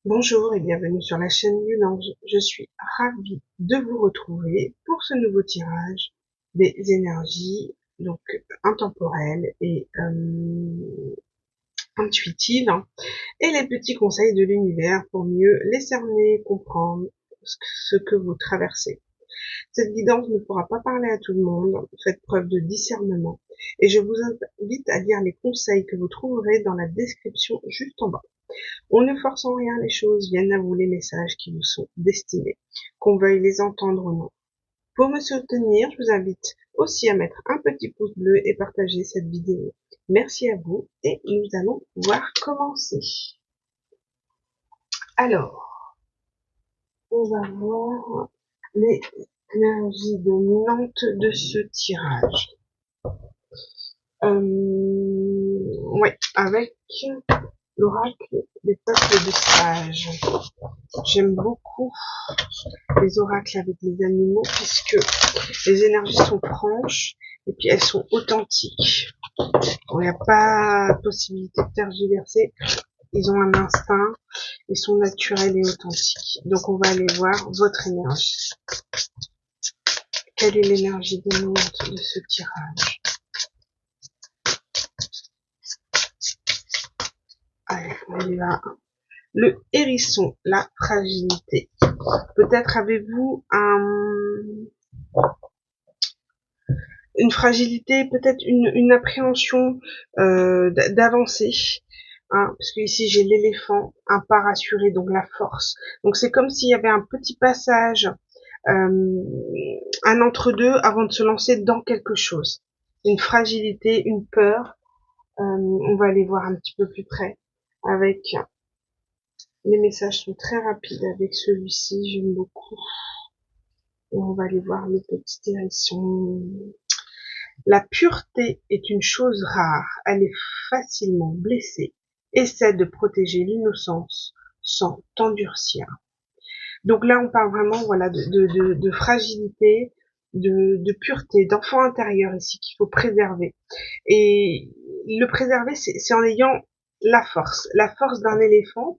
Bonjour et bienvenue sur la chaîne Yulange. Je suis ravie de vous retrouver pour ce nouveau tirage des énergies donc intemporelles et intuitives et les petits conseils de l'univers pour mieux les cerner, comprendre ce que vous traversez. Cette guidance ne pourra pas parler à tout le monde, faites preuve de discernement et je vous invite à lire les conseils que vous trouverez dans la description juste en bas. On ne force en rien les choses, viennent à vous les messages qui vous sont destinés, qu'on veuille les entendre ou non. Pour me soutenir, je vous invite aussi à mettre un petit pouce bleu et partager cette vidéo. Merci à vous et nous allons pouvoir commencer. Alors, on va voir les énergies dominantes de ce tirage. Ouais, avec l'oracle des peuples de sages. J'aime beaucoup les oracles avec les animaux puisque les énergies sont franches et puis elles sont authentiques. Il n'y a pas possibilité de tergiverser. Ils ont un instinct, ils sont naturels et authentiques. Donc on va aller voir votre énergie. Quelle est l'énergie dominante de ce tirage? Allez, on y va. Le hérisson, la fragilité. Peut-être avez-vous une fragilité, peut-être une appréhension d'avancer, hein, parce que ici j'ai l'éléphant, un pas rassuré, donc la force. Donc c'est comme s'il y avait un petit passage, un entre-deux avant de se lancer dans quelque chose. Une fragilité, une peur. On va aller voir un petit peu plus près. Avec les messages sont très rapides avec celui-ci, j'aime beaucoup. Et on va aller voir le petit hérisson. La pureté est une chose rare, elle est facilement blessée, essaie de protéger l'innocence sans t'endurcir. Donc là, on parle vraiment, voilà, de fragilité, de pureté, d'enfant intérieur ici qu'il faut préserver. Et le préserver, c'est en ayant la force d'un éléphant,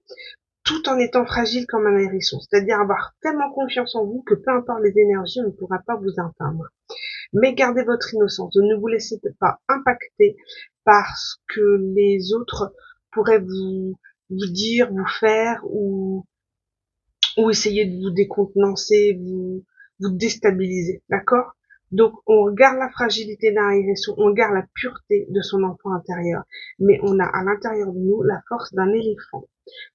tout en étant fragile comme un hérisson. C'est-à-dire avoir tellement confiance en vous que peu importe les énergies, on ne pourra pas vous atteindre. Mais gardez votre innocence, ne vous laissez pas impacter par ce que les autres pourraient vous dire, vous faire ou essayer de vous décontenancer, vous déstabiliser, d'accord? Donc on garde la fragilité d'un hérisson, on garde la pureté de son enfant intérieur, mais on a à l'intérieur de nous la force d'un éléphant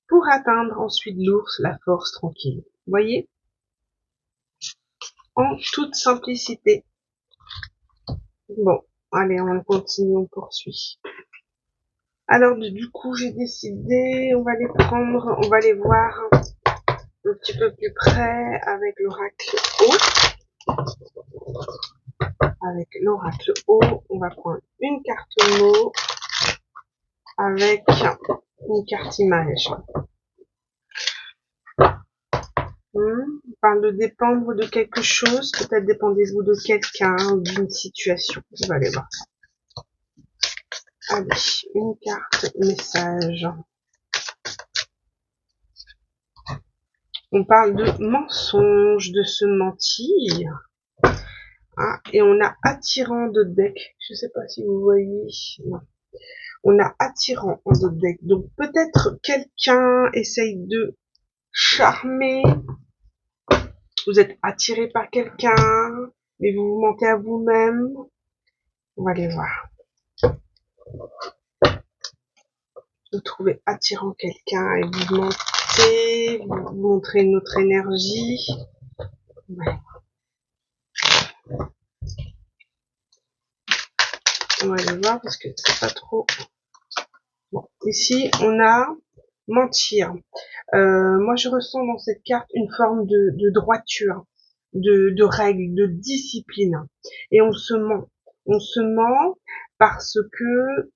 pour atteindre ensuite l'ours, la force tranquille. Vous voyez? En toute simplicité. Bon, allez, on continue, on poursuit. Alors du coup, j'ai décidé, on va les prendre, on va les voir un petit peu plus près avec l'oracle O. Avec l'oracle O, on va prendre une carte mot avec une carte image. On parle de dépendre de quelque chose, peut-être dépendez-vous de quelqu'un ou d'une situation. On va aller voir ça. Allez, une carte message. On parle de mensonge, de se mentir. Ah, et on a attirant de deck. Je sais pas si vous voyez. Non. On a attirant en de deck. Donc peut-être quelqu'un essaye de charmer. Vous êtes attiré par quelqu'un, mais vous vous mentez à vous-même. On va aller voir. Vous trouvez attirant quelqu'un et vous mentez, vous montrez une autre énergie. Ouais. On va aller voir parce que c'est pas trop. Bon, ici on a mentir. Moi je ressens dans cette carte une forme de droiture, de règles, de discipline. Et on se ment. On se ment parce que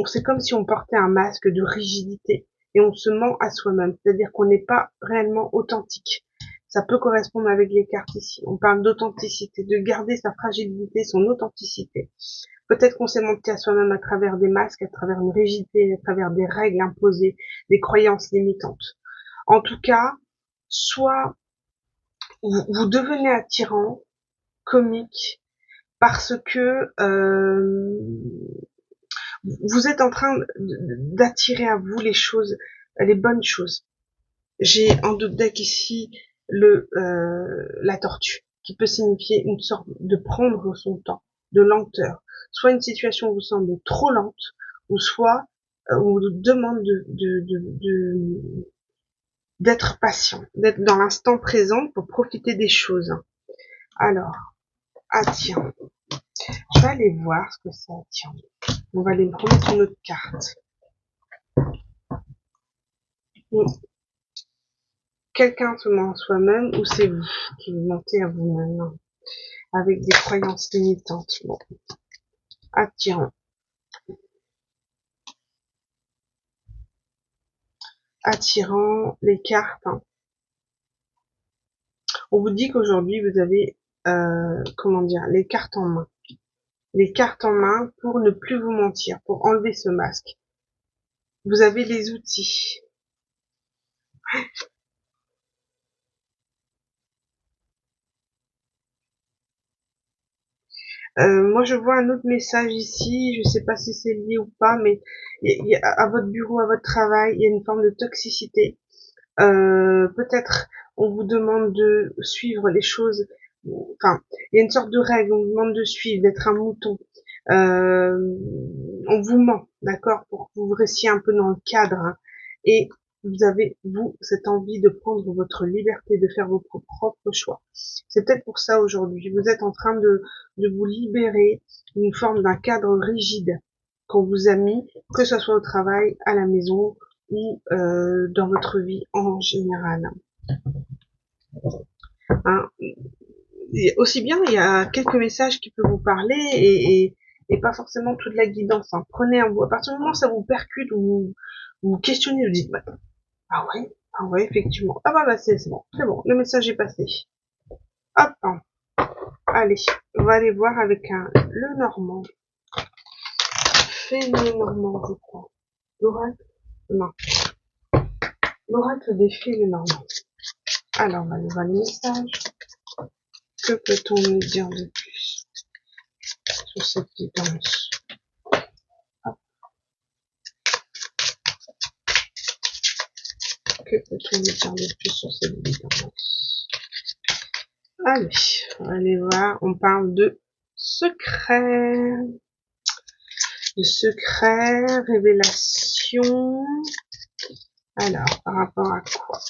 c'est comme si on portait un masque de rigidité et on se ment à soi-même. C'est-à-dire qu'on n'est pas réellement authentique. Ça peut correspondre avec les cartes ici. On parle d'authenticité, de garder sa fragilité, son authenticité. Peut-être qu'on s'est menti à soi-même à travers des masques, à travers une rigidité, à travers des règles imposées, des croyances limitantes. En tout cas, soit vous devenez attirant, comique, parce que vous êtes en train d'attirer à vous les choses, les bonnes choses. J'ai en deck ici la tortue, qui peut signifier une sorte de prendre son temps, de lenteur. Soit une situation vous semble trop lente, ou soit on vous demande d'être patient, d'être dans l'instant présent pour profiter des choses. Alors, tiens, je vais aller voir ce que ça attire. On va aller remettre une autre carte. Quelqu'un se ment à soi-même ou c'est vous qui vous mentez à vous-même avec des croyances limitantes. Bon, attirant. Attirant les cartes. On vous dit qu'aujourd'hui vous avez comment dire, les cartes en main. Les cartes en main pour ne plus vous mentir, pour enlever ce masque. Vous avez les outils. Moi, je vois un autre message ici. Je sais pas si c'est lié ou pas, mais à votre bureau, à votre travail, il y a une forme de toxicité. Peut-être on vous demande de suivre les choses. Enfin, il y a une sorte de règle. On vous demande de suivre, d'être un mouton. On vous ment, d'accord, pour que vous restiez un peu dans le cadre. Hein. Et vous avez, vous, cette envie de prendre votre liberté, de faire vos propres choix. C'est peut-être pour ça aujourd'hui. Vous êtes en train de vous libérer d'une forme d'un cadre rigide qu'on vous a mis, que ce soit au travail, à la maison ou dans votre vie en général. Hein. Et aussi bien, il y a quelques messages qui peuvent vous parler et pas forcément toute la guidance. Hein. Prenez un bout. À partir du moment où ça vous percute ou vous questionnez, vous dites, bah, ah ouais, effectivement. Ah bah, c'est bon, le message est passé. Hop, hein. Allez, on va aller voir avec le Normand. Fée le Normand, je crois. L'oracle? Non. L'oracle des fées le Normand. Alors, on va aller voir le message. Que peut-on nous dire de plus sur cette guidance? Que peut-on nous dire de plus sur cette guidance? Allez, on va aller voir. On parle de secret. De secret, révélation. Alors, par rapport à quoi?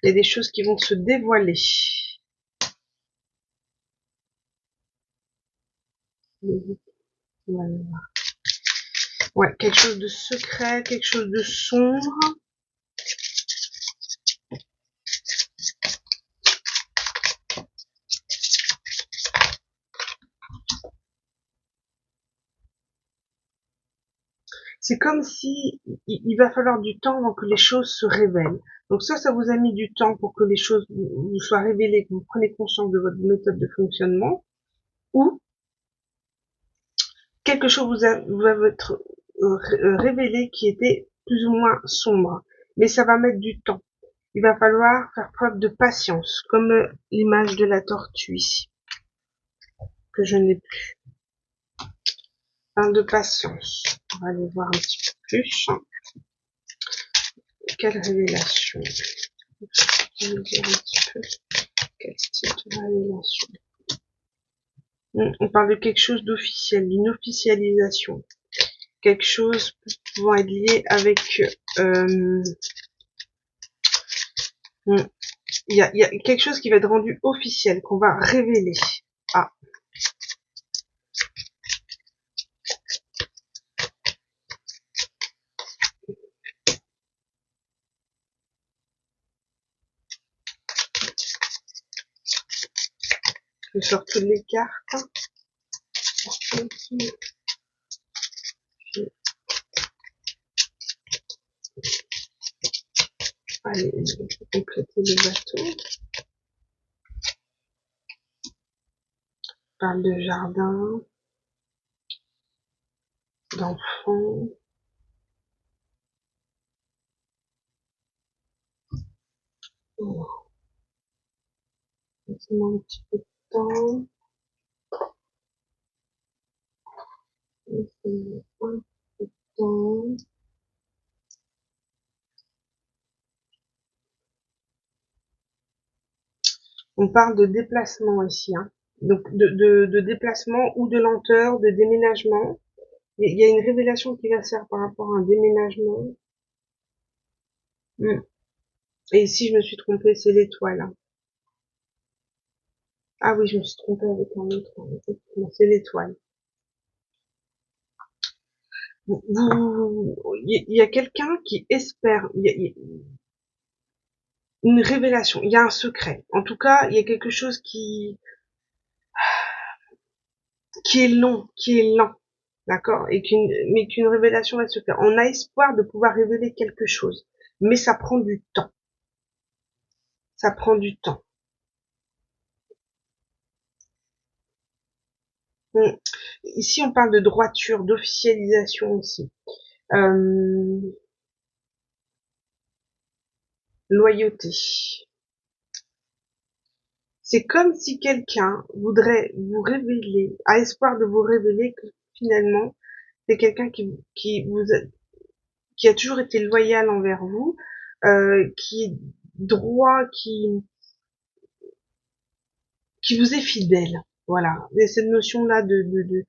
Il y a des choses qui vont se dévoiler. Ouais, quelque chose de secret, quelque chose de sombre. C'est comme si il va falloir du temps avant que les choses se révèlent. Donc ça vous a mis du temps pour que les choses vous soient révélées, que vous preniez conscience de votre méthode de fonctionnement, ou quelque chose va être révélé qui était plus ou moins sombre. Mais ça va mettre du temps. Il va falloir faire preuve de patience, comme l'image de la tortue ici, que je n'ai plus. Parle de patience. On va aller voir un petit peu plus. Quelle révélation? Je vais dire un petit peu quel style de révélation. On parle de quelque chose d'officiel, d'une officialisation. Quelque chose pouvant être lié avec il y a quelque chose qui va être rendu officiel, qu'on va révéler. Ah. Je sors toutes les cartes. Allez, je vais compléter le bateau. On parle de jardin. d'enfant. Laissez-moi un petit peu de temps. Laissez-moi un peu de temps. On parle de déplacement ici, hein. Donc de déplacement ou de lenteur, de déménagement. Il y a une révélation qui va se faire par rapport à un déménagement. Et si je me suis trompée, c'est l'étoile, hein. Ah oui, je me suis trompée avec un autre, hein. Effectivement, c'est l'étoile. Il y a quelqu'un qui espère, il y a une révélation, il y a un secret. En tout cas, il y a quelque chose qui est long, qui est lent, d'accord, mais qu'une révélation va se faire. On a espoir de pouvoir révéler quelque chose, mais ça prend du temps. Ça prend du temps. Ici, on parle de droiture, d'officialisation aussi. Loyauté. C'est comme si quelqu'un voudrait vous révéler, a espoir de vous révéler que finalement, c'est quelqu'un qui a toujours été loyal envers vous, qui est droit, qui vous est fidèle. Voilà. Et cette notion-là de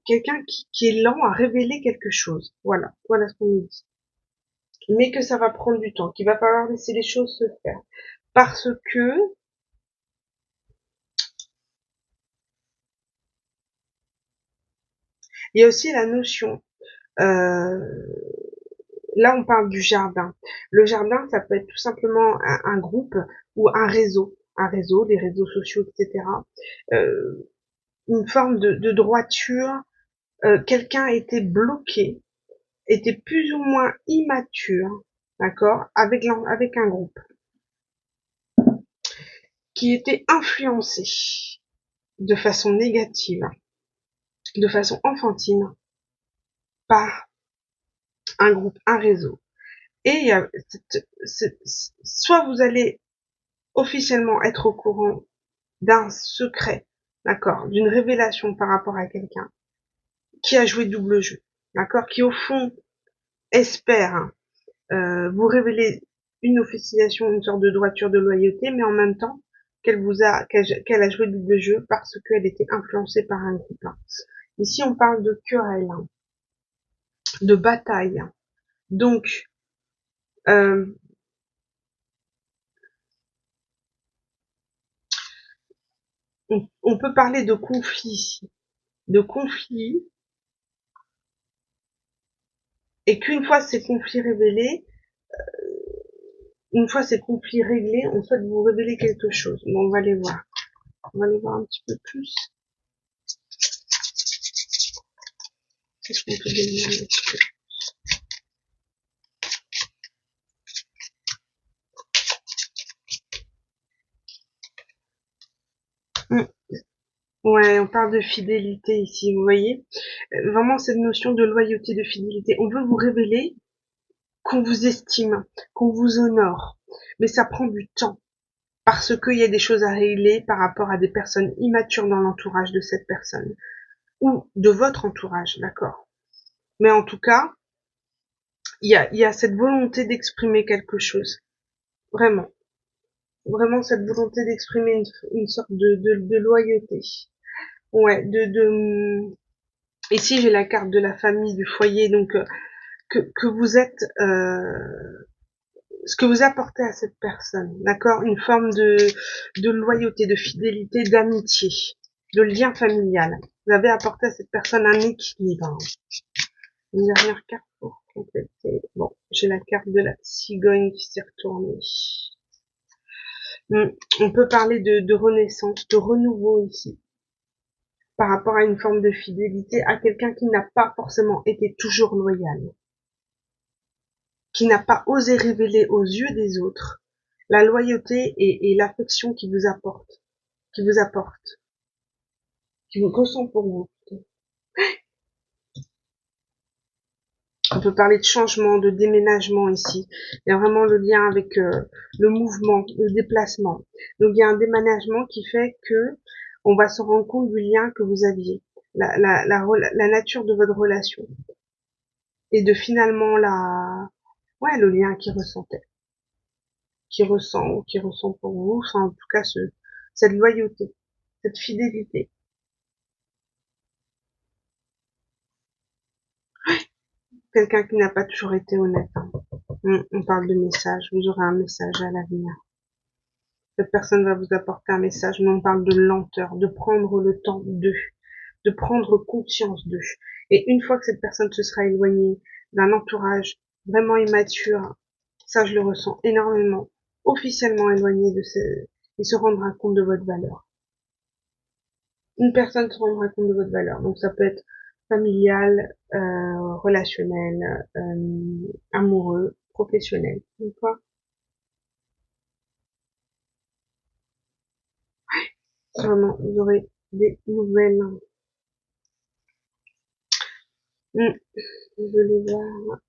quelqu'un qui est lent à révéler quelque chose. Voilà. Voilà ce qu'on nous dit. Mais que ça va prendre du temps, qu'il va falloir laisser les choses se faire. Parce que, il y a aussi la notion, là on parle du jardin. Le jardin, ça peut être tout simplement un groupe ou un réseau. Un réseau, les réseaux sociaux, etc. Une forme de droiture. Quelqu'un était bloqué, était plus ou moins immature, d'accord, avec un groupe, qui était influencé de façon négative, de façon enfantine, par un groupe, un réseau. Et il y a soit vous allez officiellement être au courant d'un secret, d'accord, d'une révélation par rapport à quelqu'un qui a joué double jeu, d'accord, qui au fond espère, hein, vous révéler une officialisation, une sorte de droiture de loyauté, mais en même temps qu'elle a joué double jeu parce qu'elle était influencée par un groupe. Ici, on parle de querelle, hein, de bataille. Donc, euh, on peut parler de conflit ici, de conflit, et qu'une fois ces conflits révélés, une fois ces conflits réglés, on souhaite vous révéler quelque chose. Bon, on va les voir. On va les voir un petit peu plus. Qu'est-ce qu'on peut demander? Ouais, on parle de fidélité ici, vous voyez. Vraiment cette notion de loyauté, de fidélité. On veut vous révéler qu'on vous estime, qu'on vous honore. Mais ça prend du temps. Parce qu'il y a des choses à régler par rapport à des personnes immatures dans l'entourage de cette personne. Ou de votre entourage, d'accord. Mais en tout cas, il y a cette volonté d'exprimer quelque chose. Vraiment. Vraiment cette volonté d'exprimer une sorte de loyauté. Ouais, ici j'ai la carte de la famille, du foyer, donc que vous êtes, ce que vous apportez à cette personne, d'accord, une forme de loyauté, de fidélité, d'amitié, de lien familial. Vous avez apporté à cette personne un équilibre. Une dernière carte pour compléter. Bon, j'ai la carte de la cigogne qui s'est retournée. On peut parler de renaissance, de renouveau ici, par rapport à une forme de fidélité à quelqu'un qui n'a pas forcément été toujours loyal, qui n'a pas osé révéler aux yeux des autres la loyauté et l'affection qu'il vous apporte, qui vous apporte, qui vous ressent pour vous. On peut parler de changement, de déménagement ici. Il y a vraiment le lien avec le mouvement, le déplacement. Donc il y a un déménagement qui fait que on va se rendre compte du lien que vous aviez, la nature de votre relation et de finalement le lien qu'il ressentait, qui ressent pour vous, enfin en tout cas cette loyauté, cette fidélité. Quelqu'un qui n'a pas toujours été honnête. Hein. On parle de message, vous aurez un message à l'avenir. Cette personne va vous apporter un message, mais on parle de lenteur, de prendre le temps de prendre conscience d'eux. Et une fois que cette personne se sera éloignée d'un entourage vraiment immature, ça je le ressens énormément, officiellement éloigné il se rendra compte de votre valeur. Une personne se rendra compte de votre valeur. Donc ça peut être familial, relationnel, amoureux, professionnel. Une fois, vraiment, vous aurez des nouvelles. Je vais voir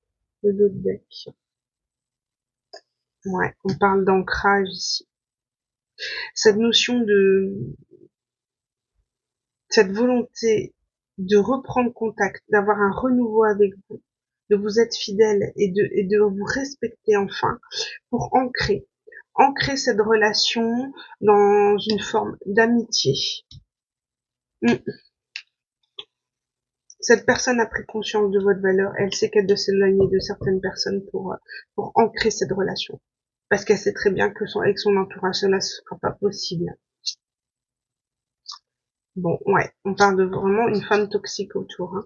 le dos de deck. Ouais, on parle d'ancrage ici. Cette notion cette volonté de reprendre contact, d'avoir un renouveau avec vous, de vous être fidèle et de vous respecter enfin pour ancrer cette relation dans une forme d'amitié. Cette personne a pris conscience de votre valeur, elle sait qu'elle doit s'éloigner de certaines personnes pour ancrer cette relation. Parce qu'elle sait très bien que avec son entourage, cela ne sera pas possible. Bon, ouais, on parle de vraiment une femme toxique autour. Hein.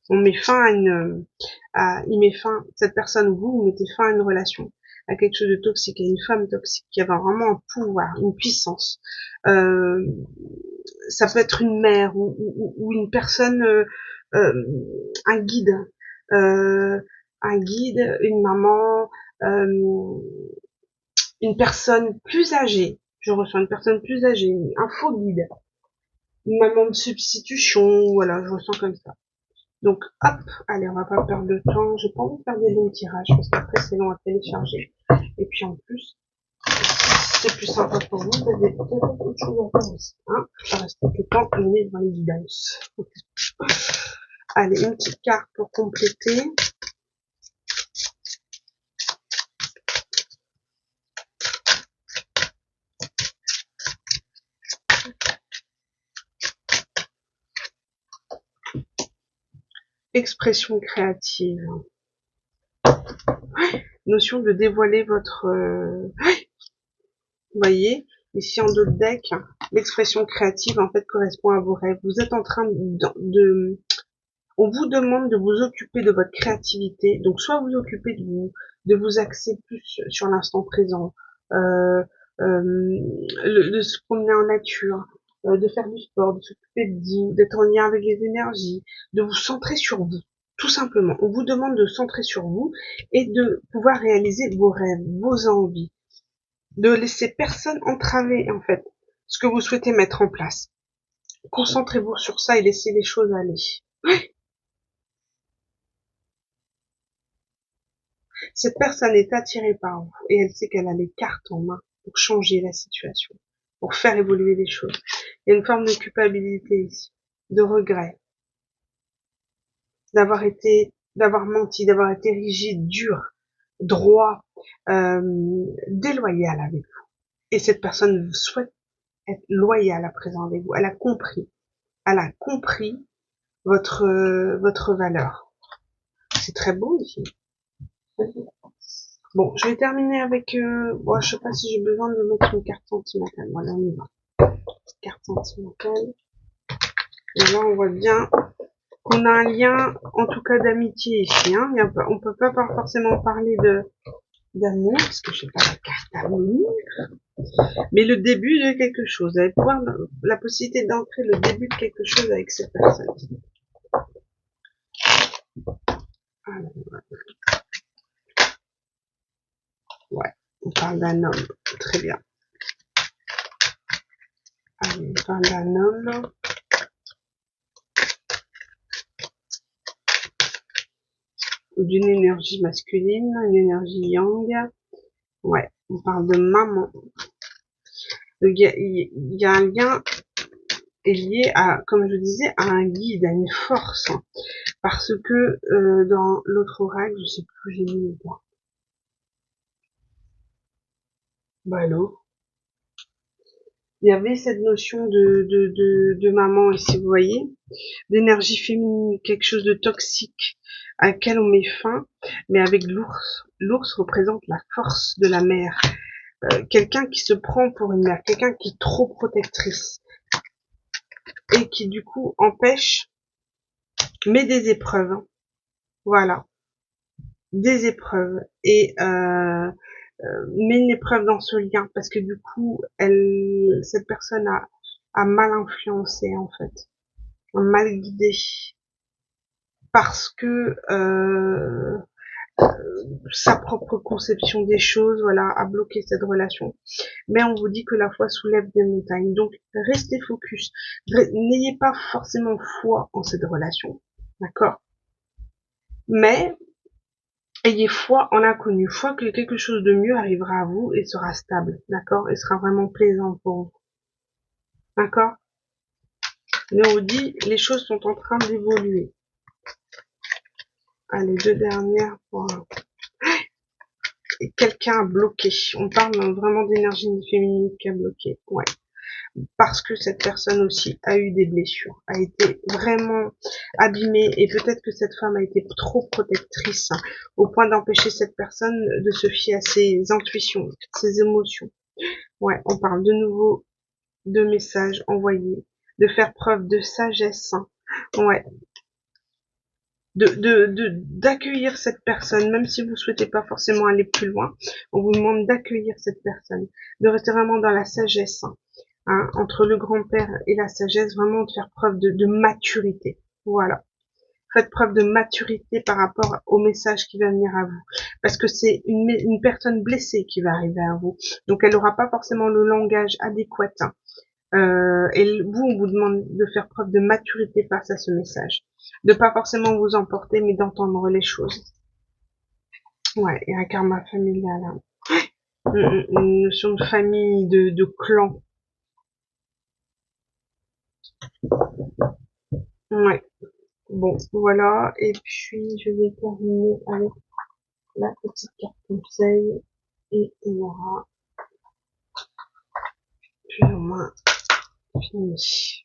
On met fin il met fin, cette personne, vous mettez fin à une relation, à quelque chose de toxique, à une femme toxique qui a vraiment un pouvoir, une puissance. Ça peut être une mère ou une personne, un guide, une maman, une personne plus âgée. Je ressens une personne plus âgée, un faux guide. Une maman de substitution, voilà, je ressens comme ça. Donc, hop, allez, on va pas perdre de temps. J'ai pas envie de faire des longs tirages, parce qu'après, c'est long à télécharger. Et puis, en plus, c'est plus sympa pour vous, vous avez peut-être autre chose à faire aussi, hein. Ça reste tout le temps, on est dans les guidances. Allez, une petite carte pour compléter. Expression créative. Notion de dévoiler votre... Vous voyez, ici en dos de deck, l'expression créative en fait correspond à vos rêves. Vous êtes en train on vous demande de vous occuper de votre créativité. Donc soit vous occupez de vous axer plus sur l'instant présent, de se promener en nature, de faire du sport, de s'occuper de vous, d'être en lien avec les énergies, de vous centrer sur vous. Tout simplement, on vous demande de centrer sur vous et de pouvoir réaliser vos rêves, vos envies, de laisser personne entraver en fait ce que vous souhaitez mettre en place. Concentrez-vous sur ça et laissez les choses aller. Cette personne est attirée par vous et elle sait qu'elle a les cartes en main pour changer la situation, pour faire évoluer les choses. Il y a une forme de culpabilité ici, de regret, d'avoir menti, d'avoir été rigide, dur, droit, déloyal avec vous. Et cette personne souhaite être loyale à présent avec vous. Elle a compris votre valeur. C'est très beau ici. Bon, je vais terminer avec... bon, je sais pas si j'ai besoin de mettre une carte sentimentale. Voilà, on y va. Carte sentimentale. Et là, on voit bien qu'on a un lien, en tout cas d'amitié ici. Hein. On peut pas forcément parler d'amour, parce que je sais pas la carte amour. Mais le début de quelque chose. Vous allez pouvoir la possibilité d'entrer le début de quelque chose avec cette personne. Alors, ouais, on parle d'un homme. Très bien. Allez, on parle d'un homme. d'une énergie masculine, une énergie yang. Ouais, on parle de maman. Il y a un lien est lié à, comme je disais, à un guide, à une force. Parce que dans l'autre oracle, je sais plus où j'ai mis le point. Allô. Il y avait cette notion de maman ici, vous voyez, d'énergie féminine, quelque chose de toxique à laquelle on met fin, mais avec l'ours. L'ours représente la force de la mère. Quelqu'un qui se prend pour une mère, quelqu'un qui est trop protectrice et qui du coup empêche, met des épreuves. Voilà, des épreuves et met une épreuve dans ce lien parce que du coup, cette personne a mal influencé en fait, a mal guidé parce que sa propre conception des choses, voilà, a bloqué cette relation. Mais on vous dit que la foi soulève des montagnes. Donc, restez focus. N'ayez pas forcément foi en cette relation. D'accord? Mais, ayez foi en l'inconnu. Foi que quelque chose de mieux arrivera à vous et sera stable. D'accord? Et sera vraiment plaisant pour vous. D'accord? Mais on vous dit, les choses sont en train d'évoluer. Allez, deux dernières pour quelqu'un a bloqué. On parle vraiment d'énergie féminine qui a bloqué. Ouais. Parce que cette personne aussi a eu des blessures, a été vraiment abîmée et peut-être que cette femme a été trop protectrice au point d'empêcher cette personne de se fier à ses intuitions, ses émotions. Ouais, on parle de nouveau de messages envoyés, de faire preuve de sagesse. Ouais, d'accueillir cette personne, même si vous souhaitez pas forcément aller plus loin, on vous demande d'accueillir cette personne, de rester vraiment dans la sagesse, entre le grand-père et la sagesse, vraiment de faire preuve de maturité. Voilà. Faites preuve de maturité par rapport au message qui va venir à vous. Parce que c'est une personne blessée qui va arriver à vous. Donc elle n'aura pas forcément le langage adéquat. Et vous, on vous demande de faire preuve de maturité face à ce message. De pas forcément vous emporter, mais d'entendre les choses. Ouais, et un karma familial. Une notion de famille, de clan. Ouais. Bon, voilà. Et puis, je vais terminer avec la petite carte conseil. Et on aura plus ou moins fini.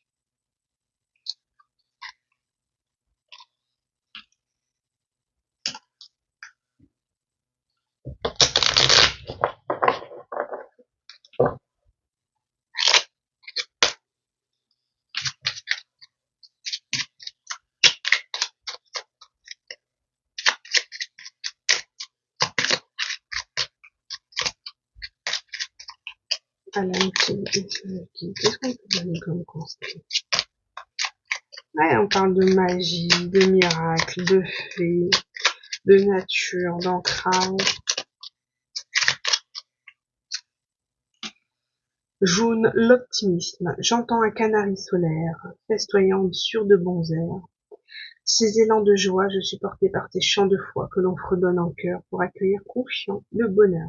Qu'est-ce qu'on peut donner comme conseil? Ouais, on parle de magie, de miracle, de fées, de nature, d'ancrage. Jaune, l'optimisme. J'entends un canari solaire, festoyant sur de bons airs. Ces élans de joie, je suis porté par tes chants de foi que l'on fredonne en cœur pour accueillir confiant le bonheur.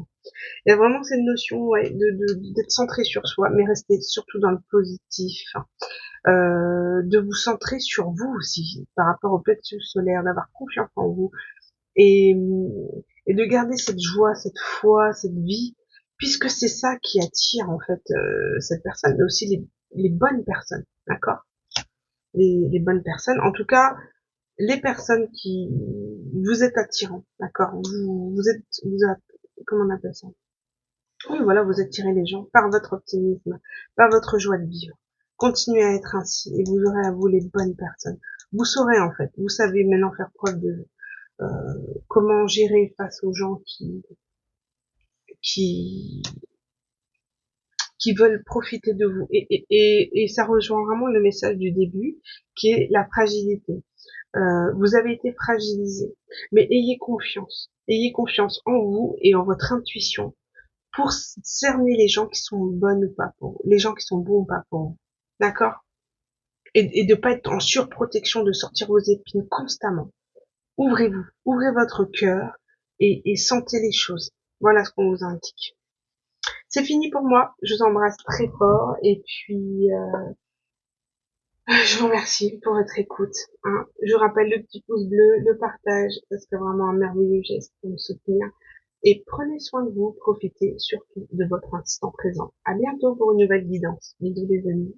Il y a vraiment cette notion, ouais, d'être centré sur soi, mais rester surtout dans le positif. De vous centrer sur vous aussi, par rapport au plexus solaire, d'avoir confiance en vous et, et de garder cette joie, cette foi, cette vie, puisque c'est ça qui attire en fait cette personne, mais aussi les bonnes personnes, d'accord, les bonnes personnes, en tout cas les personnes qui vous êtes attirants, d'accord, comment on appelle ça? Oui, voilà, vous attirez les gens par votre optimisme, par votre joie de vivre. Continuez à être ainsi et vous aurez à vous les bonnes personnes. Vous saurez en fait, vous savez maintenant faire preuve de comment gérer face aux gens qui qui veulent profiter de vous. Et ça rejoint vraiment le message du début, qui est la fragilité. Vous avez été fragilisé, mais ayez confiance en vous et en votre intuition pour cerner les gens qui sont bonnes ou pas pour vous, les gens qui sont bons ou pas pour vous. D'accord? Et de pas être en surprotection, de sortir vos épines constamment. ouvrez-vous, ouvrez votre cœur et sentez les choses. Voilà ce qu'on vous indique. C'est fini pour moi. Je vous embrasse très fort et puis je vous remercie pour votre écoute. Hein. Je rappelle le petit pouce bleu, le partage, parce que vraiment un merveilleux geste pour me soutenir. Et prenez soin de vous, profitez surtout de votre instant présent. À bientôt pour une nouvelle guidance. Bisous les amis.